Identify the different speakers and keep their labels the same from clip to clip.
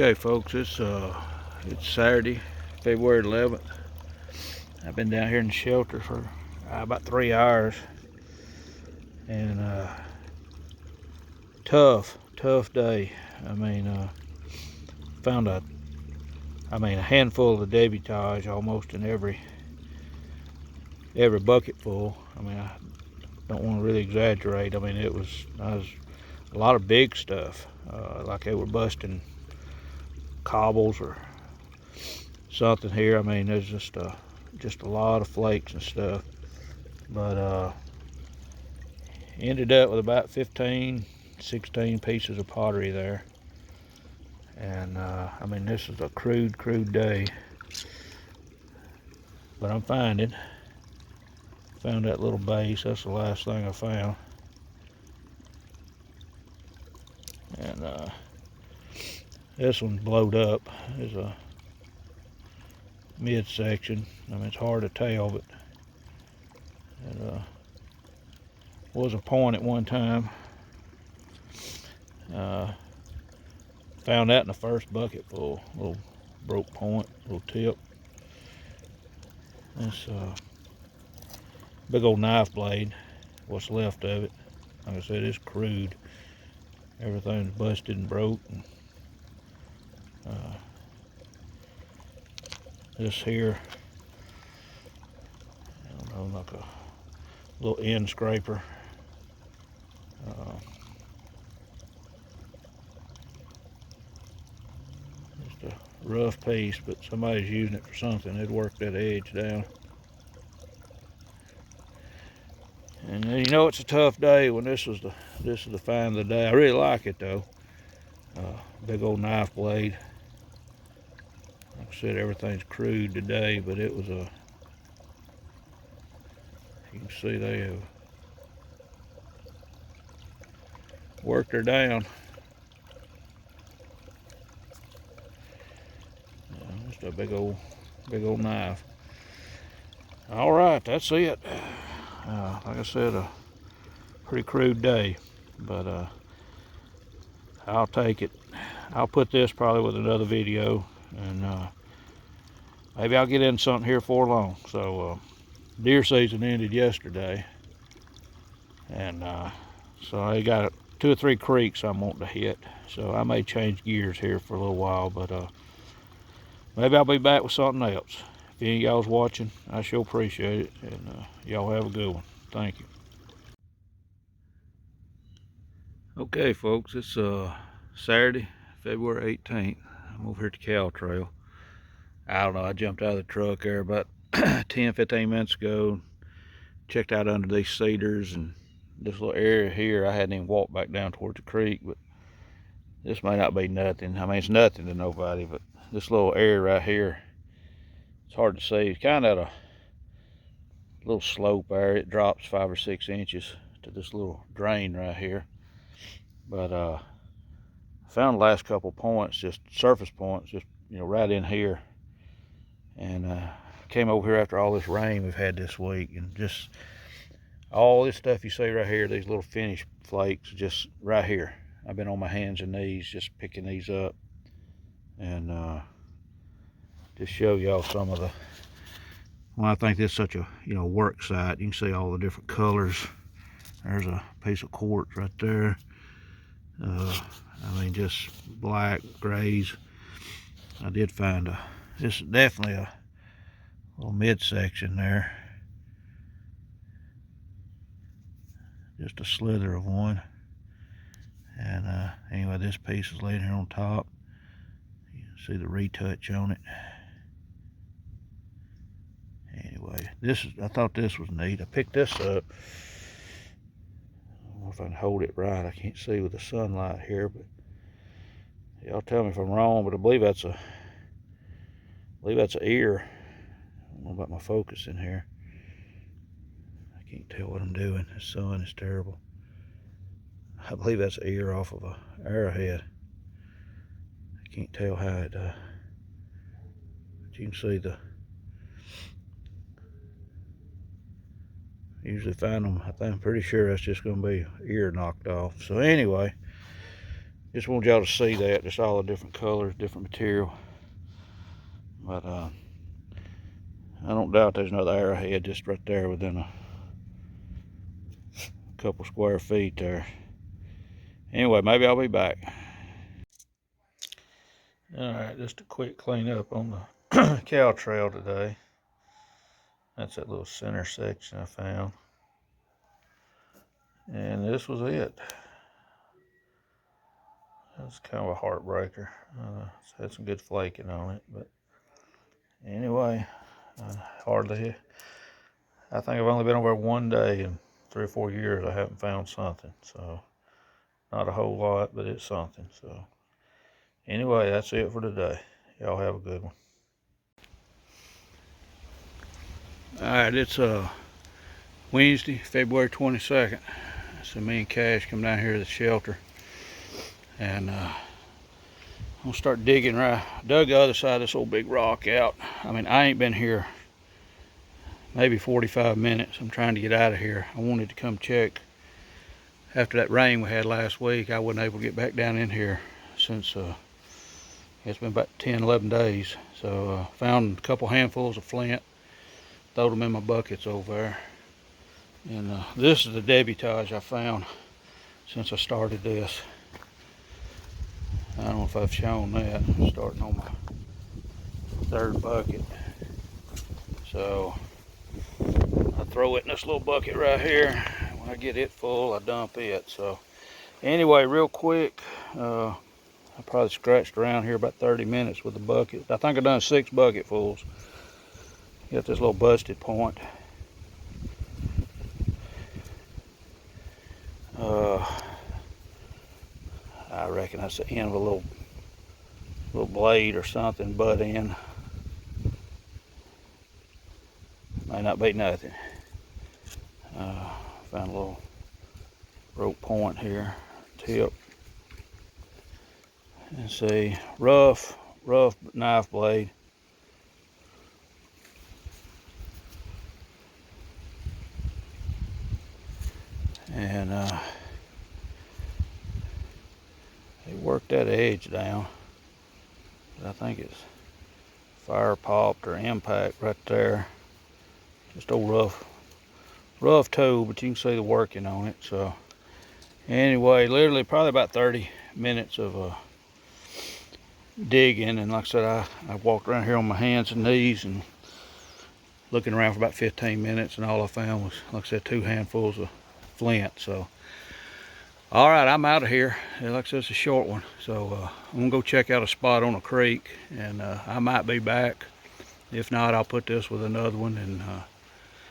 Speaker 1: Okay, folks, it's Saturday, February 11th. I've been down here in the shelter for about 3 hours, and tough day. I mean, found a handful of debutage almost in every bucket full. I mean, I don't want to really exaggerate. I mean, it was a lot of big stuff, like they were busting cobbles or something here. I mean, there's just a lot of flakes and stuff, but ended up with about 16 pieces of pottery there. And I mean, this is a crude day, but I'm found that little base. That's the last thing I found. And this one's blowed up. There's a midsection. I mean, it's hard to tell, but it was a point at one time. Found that in the first bucket full. Little broke point, little tip. This big old knife blade, what's left of it. Like I said, it's crude. Everything's busted and broke. And, this here, I don't know, like a little end scraper. Just a rough piece, but somebody's using it for something. They'd work that edge down. And you know, it's a tough day when this is the find of the day. I really like it though. Big old knife blade. Like I said, everything's crude today, but it was you can see they have worked her down. Just a big old knife. All right, that's it. Like I said, a pretty crude day, but I'll take it. I'll put this probably with another video, and maybe I'll get in something here for long. So deer season ended yesterday, and so I got 2 or 3 creeks I'm wanting to hit. So I may change gears here for a little while, but maybe I'll be back with something else. If any of y'all's watching, I sure appreciate it, and y'all have a good one. Thank you. Okay, folks, it's Saturday, February 18th. I'm over here at the CowTrail. I don't know, I jumped out of the truck there about 10-15 minutes ago, checked out under these cedars, and this little area here, I hadn't even walked back down towards the creek, but this may not be nothing. I mean, it's nothing to nobody, but this little area right here, it's hard to see. It's kind of at a little slope there. It drops 5 or 6 inches to this little drain right here. But I found the last couple points, just surface points, just right in here. And came over here after all this rain we've had this week, and just all this stuff you see right here, these little finish flakes, just right here. I've been on my hands and knees just picking these up, and just show y'all some of the. Well, I think this is such a work site. You can see all the different colors. There's a piece of quartz right there. I mean, just black, grays. I did find this is definitely a little midsection there. Just a slither of one. And anyway, this piece is laying here on top. You can see the retouch on it. Anyway, I thought this was neat. I picked this up. I don't know if I can hold it right. I can't see with the sunlight here, but y'all tell me if I'm wrong, but I believe that's an ear. I don't know about my focus in here. I can't tell what I'm doing. The sun is terrible. I believe that's an ear off of a arrowhead. I can't tell how it, but you can see usually find them. I'm pretty sure that's just going to be ear knocked off. So anyway, Just want y'all to see that, just all the different colors, different material. But I don't doubt there's another arrowhead just right there within a couple square feet there. Anyway, maybe I'll be back. All right, just a quick cleanup on the CowTrail today. That's that little center section I found. And this was it. That's kind of a heartbreaker. It's had some good flaking on it, but anyway, I think I've only been over one day in 3 or 4 years. I haven't found something, so not a whole lot, but it's something. So anyway, that's it for today. Y'all have a good one. All right, it's Wednesday, February 22nd. So me and Cash come down here to the shelter, and I'm gonna start digging. Right, dug the other side of this old big rock out. I mean, I ain't been here maybe 45 minutes. I'm trying to get out of here. I wanted to come check. After that rain we had last week, I wasn't able to get back down in here since it's been about 10, 11 days. So found a couple handfuls of flint, throwed them in my buckets over there. And this is the debutage I found since I started this. I don't know if I've shown that. I'm starting on my third bucket. So I throw it in this little bucket right here. When I get it full, I dump it. So anyway, real quick, I probably scratched around here about 30 minutes with the bucket. I think I've done 6 bucketfuls. Got this little busted point. I reckon that's the end of a little blade or something, butt end. May not be nothing. Found a little rope point here, tip. And see, rough knife blade. And they worked that edge down. I think it's fire popped or impact right there. Just old rough tool, but you can see the working on it. So anyway, literally probably about 30 minutes of digging, and like I said, I walked around here on my hands and knees and looking around for about 15 minutes, and all I found was, like I said, 2 handfuls of flint. So all right, I'm out of here. Like I said, it's a short one, so I'm gonna go check out a spot on a creek, and I might be back. If not, I'll put this with another one, and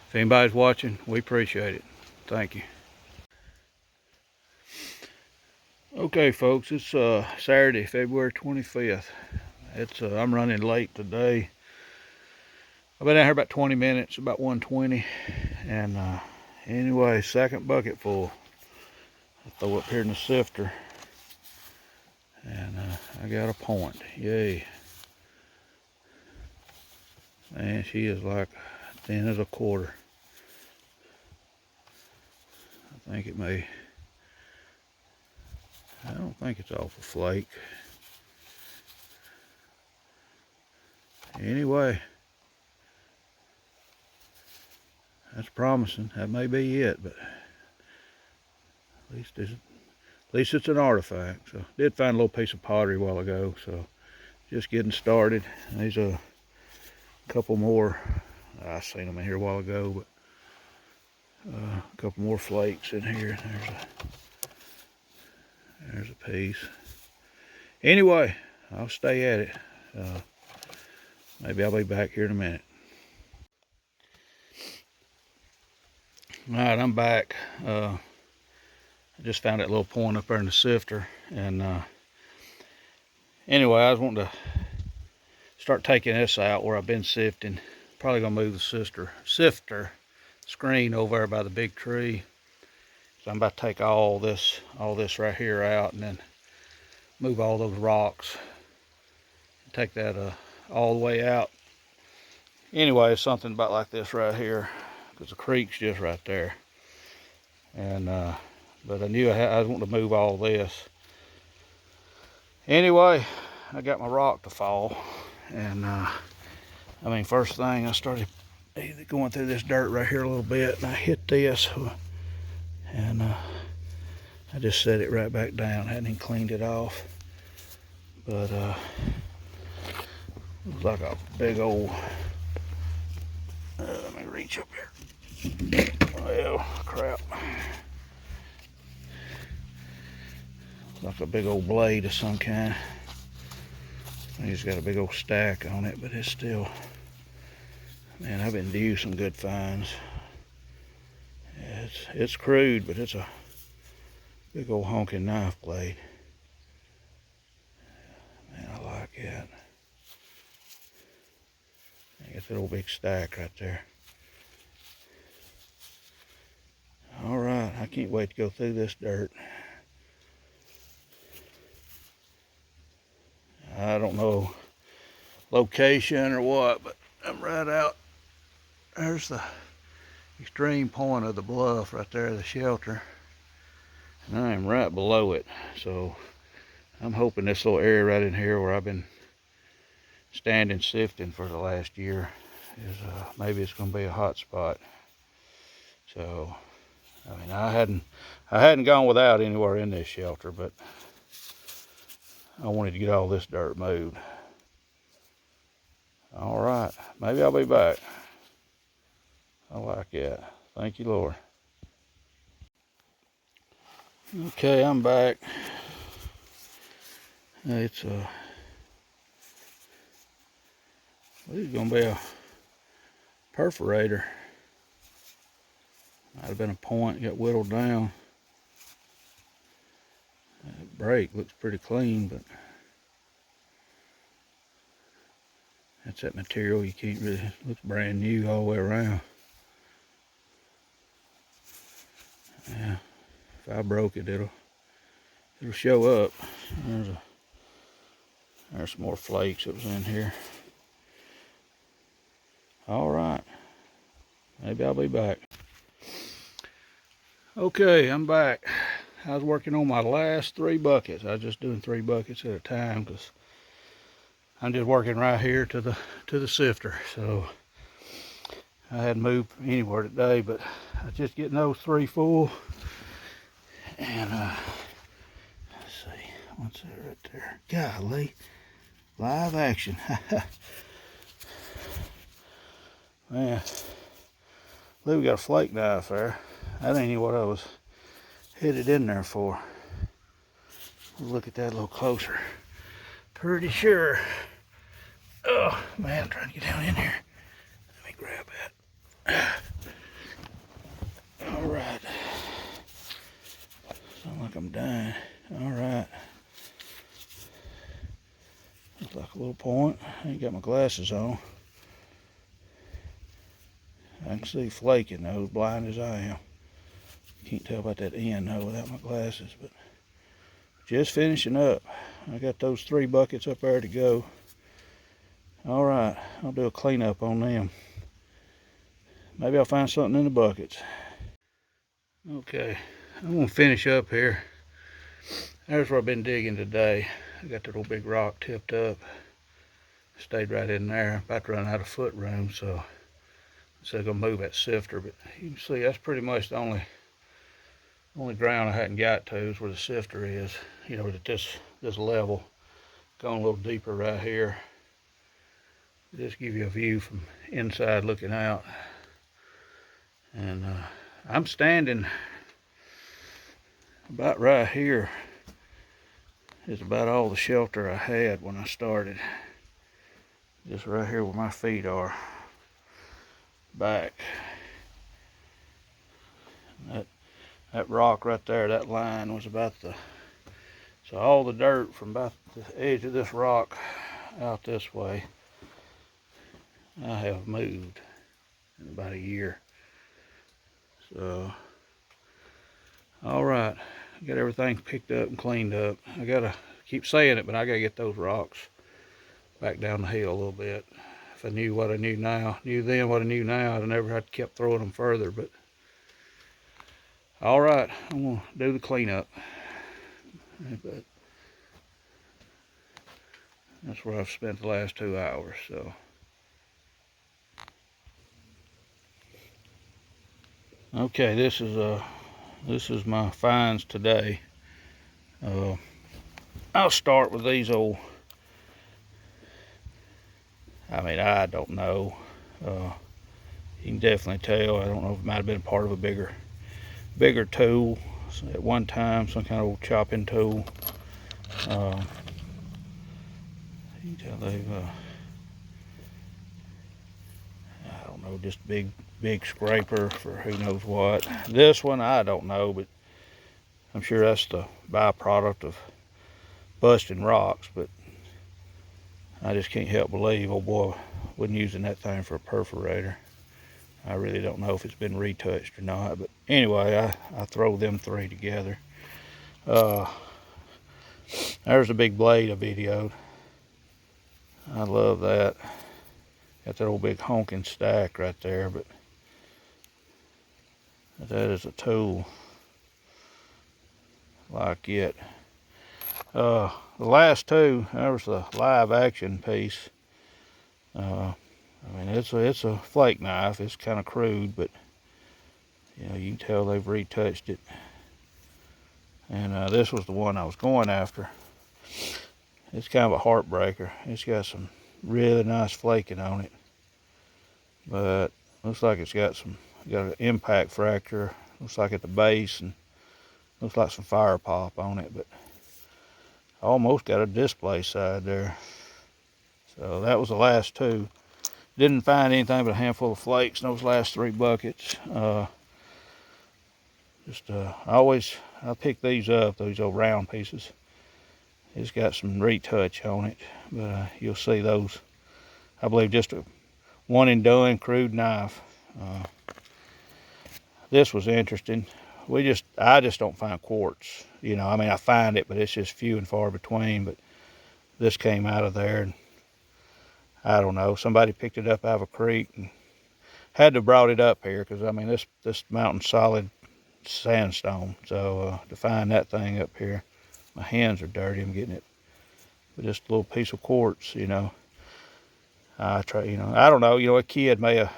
Speaker 1: if anybody's watching, we appreciate it. Thank you. Okay, folks, it's Saturday, February 25th. I'm running late today. I've been out here about 20 minutes, about 1:20, and anyway, second bucket full. I throw up here in the sifter, and I got a point. Yay! Man, she is like thin as a quarter. I think it may. I don't think it's off a flake. Anyway, that's promising. That may be it, but at least it's an artifact. So did find a little piece of pottery a while ago. So just getting started. There's a couple more. I seen them in here a while ago, but a couple more flakes in here. There's a piece. Anyway, I'll stay at it. Maybe I'll be back here in a minute. All right, I'm back. I just found that little point up there in the sifter, and anyway, I was wanting to start taking this out where I've been sifting. Probably gonna move the sifter screen over there by the big tree. So I'm about to take all this right here out, and then move all those rocks. Take that all the way out. Anyway, it's something about like this right here, because the creek's just right there. And but I knew I was wanting to move all this. Anyway, I got my rock to fall, and I mean, first thing I started going through this dirt right here a little bit, and I hit this, and I just set it right back down. I hadn't even cleaned it off, but it was like a big old. Let me reach up here. Well, crap. Like a big old blade of some kind. It's got a big old stack on it, but it's still, man, I've been due some good finds. It's crude, but it's a big old honking knife blade. Man, I like it. I got that old big stack right there. All right, I can't wait to go through this dirt. I don't know location or what, but I'm right out. There's the extreme point of the bluff right there, the shelter. And I am right below it. So I'm hoping this little area right in here where I've been standing sifting for the last year is maybe it's going to be a hot spot. So I mean, I hadn't gone without anywhere in this shelter, but I wanted to get all this dirt moved. All right, maybe I'll be back. I like it. Thank you, Lord. Okay, I'm back. It's this is gonna be a perforator. Might have been a point, got whittled down. That brake looks pretty clean, but that's that material you can't really, it looks brand new all the way around. Yeah, if I broke it, it'll show up. There's some more flakes that was in here. All right, maybe I'll be back. Okay, I'm back. I was working on my last 3 buckets. I was just doing 3 buckets at a time because I'm just working right here to the sifter. So I hadn't moved anywhere today, but I was just getting those 3 full. And let's see, what's that right there? Golly, live action. Man, look, we got a flake knife there. That ain't even what I was headed in there for. Look at that a little closer. Pretty sure. Oh man, I'm trying to get down in here. Let me grab that. All right. Sound like I'm dying. All right. Looks like a little point. I ain't got my glasses on. I can see flaking though, as blind as I am. Can't tell about that end though without my glasses, but just finishing up. I got those 3 buckets up there to go. All right, I'll do a cleanup on them. Maybe I'll find something in the buckets. Okay, I'm gonna finish up here. There's where I've been digging today. I got that old big rock tipped up. Stayed right in there. About to run out of foot room, so I'm gonna move that sifter. But you can see that's pretty much the only ground I hadn't got to is where the sifter is. You know, at this level. Going a little deeper right here. Just give you a view from inside looking out. And I'm standing about right here. Is about all the shelter I had when I started. Just right here where my feet are. Back. That rock right there, that line was about so all the dirt from about the edge of this rock out this way, I have moved in about a year. So, all right, got everything picked up and cleaned up. I gotta keep saying it, but I gotta get those rocks back down the hill a little bit. If I knew what I knew then what I knew now, I'd never have kept throwing them further. But all right, I'm gonna do the cleanup. But That's where I've spent the last 2 hours. So, okay, this is my finds today. I'll start with these old. I mean, I don't know. You can definitely tell. I don't know if it might have been part of a bigger tool at one time, some kind of old chopping tool. You can tell they've, I don't know, just big scraper for who knows what. This one, I don't know, but I'm sure that's the byproduct of busting rocks, but I just can't help believe, oh boy, wasn't using that thing for a perforator. I really don't know if it's been retouched or not, but anyway, I throw them three together. There's a big blade I videoed. I love that. Got that old big honking stack right there, but that is a tool like it. The last two, there was the live action piece. I mean, it's a flake knife. It's kind of crude, but you know, you can tell they've retouched it. And this was the one I was going after. It's kind of a heartbreaker. It's got some really nice flaking on it, but looks like it's got an impact fracture. Looks like at the base, and looks like some fire pop on it, but I almost got a display side there. So that was the last two. Didn't find anything but a handful of flakes in those last 3 buckets. I pick these up, those old round pieces. It's got some retouch on it, but you'll see those. I believe just a one and done crude knife. This was interesting. I just don't find quartz. You know, I mean, I find it, but it's just few and far between. But this came out of there, and I don't know. Somebody picked it up out of a creek and had to have brought it up here, because I mean, this mountain's solid sandstone. So to find that thing up here, my hands are dirty. I'm getting it, but just a little piece of quartz. You know, I try. You know, I don't know. You know, a kid may have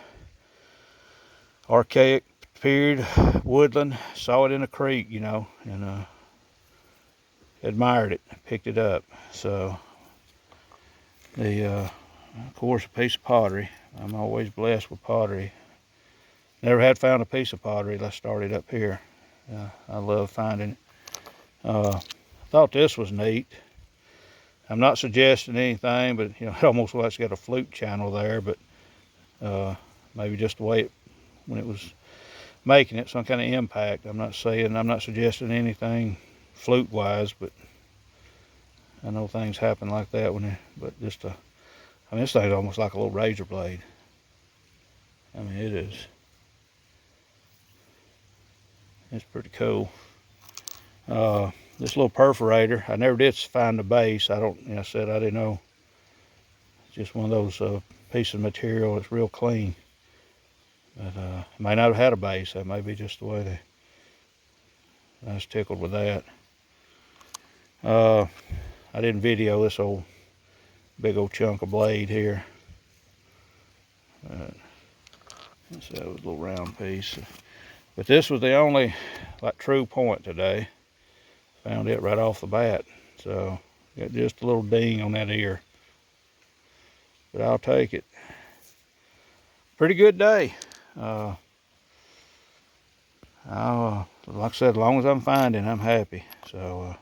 Speaker 1: archaic period woodland, saw it in a creek, you know, and admired it, picked it up. So of course, a piece of pottery. I'm always blessed with pottery. Never had found a piece of pottery. Let's start it up here. I love finding it. Thought this was neat. I'm not suggesting anything, but you know, it almost looks like it's got a flute channel there, but maybe just the way when it was making it, some kind of impact. I'm not suggesting anything flute wise, but I know things happen like that but just I mean, this thing's almost like a little razor blade. I mean, it is. It's pretty cool. This little perforator, I never did find the base. I said I didn't know. It's just one of those pieces of material that's real clean. But it may not have had a base. That may be just the way I was tickled with that. I didn't video this big old chunk of blade here. Let's see, that was a little round piece. But this was the only like true point today. Found it right off the bat. So got just a little ding on that ear. But I'll take it. Pretty good day. Like I said, as long as I'm finding, I'm happy. So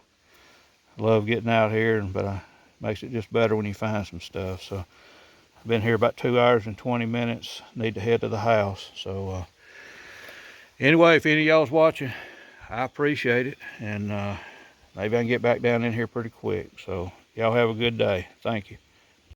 Speaker 1: I love getting out here, but it makes it just better when you find some stuff. So I've been here about 2 hours and 20 minutes. Need to head to the house. So anyway, if any of y'all's watching, I appreciate it, and maybe I can get back down in here pretty quick. So y'all have a good day. Thank you.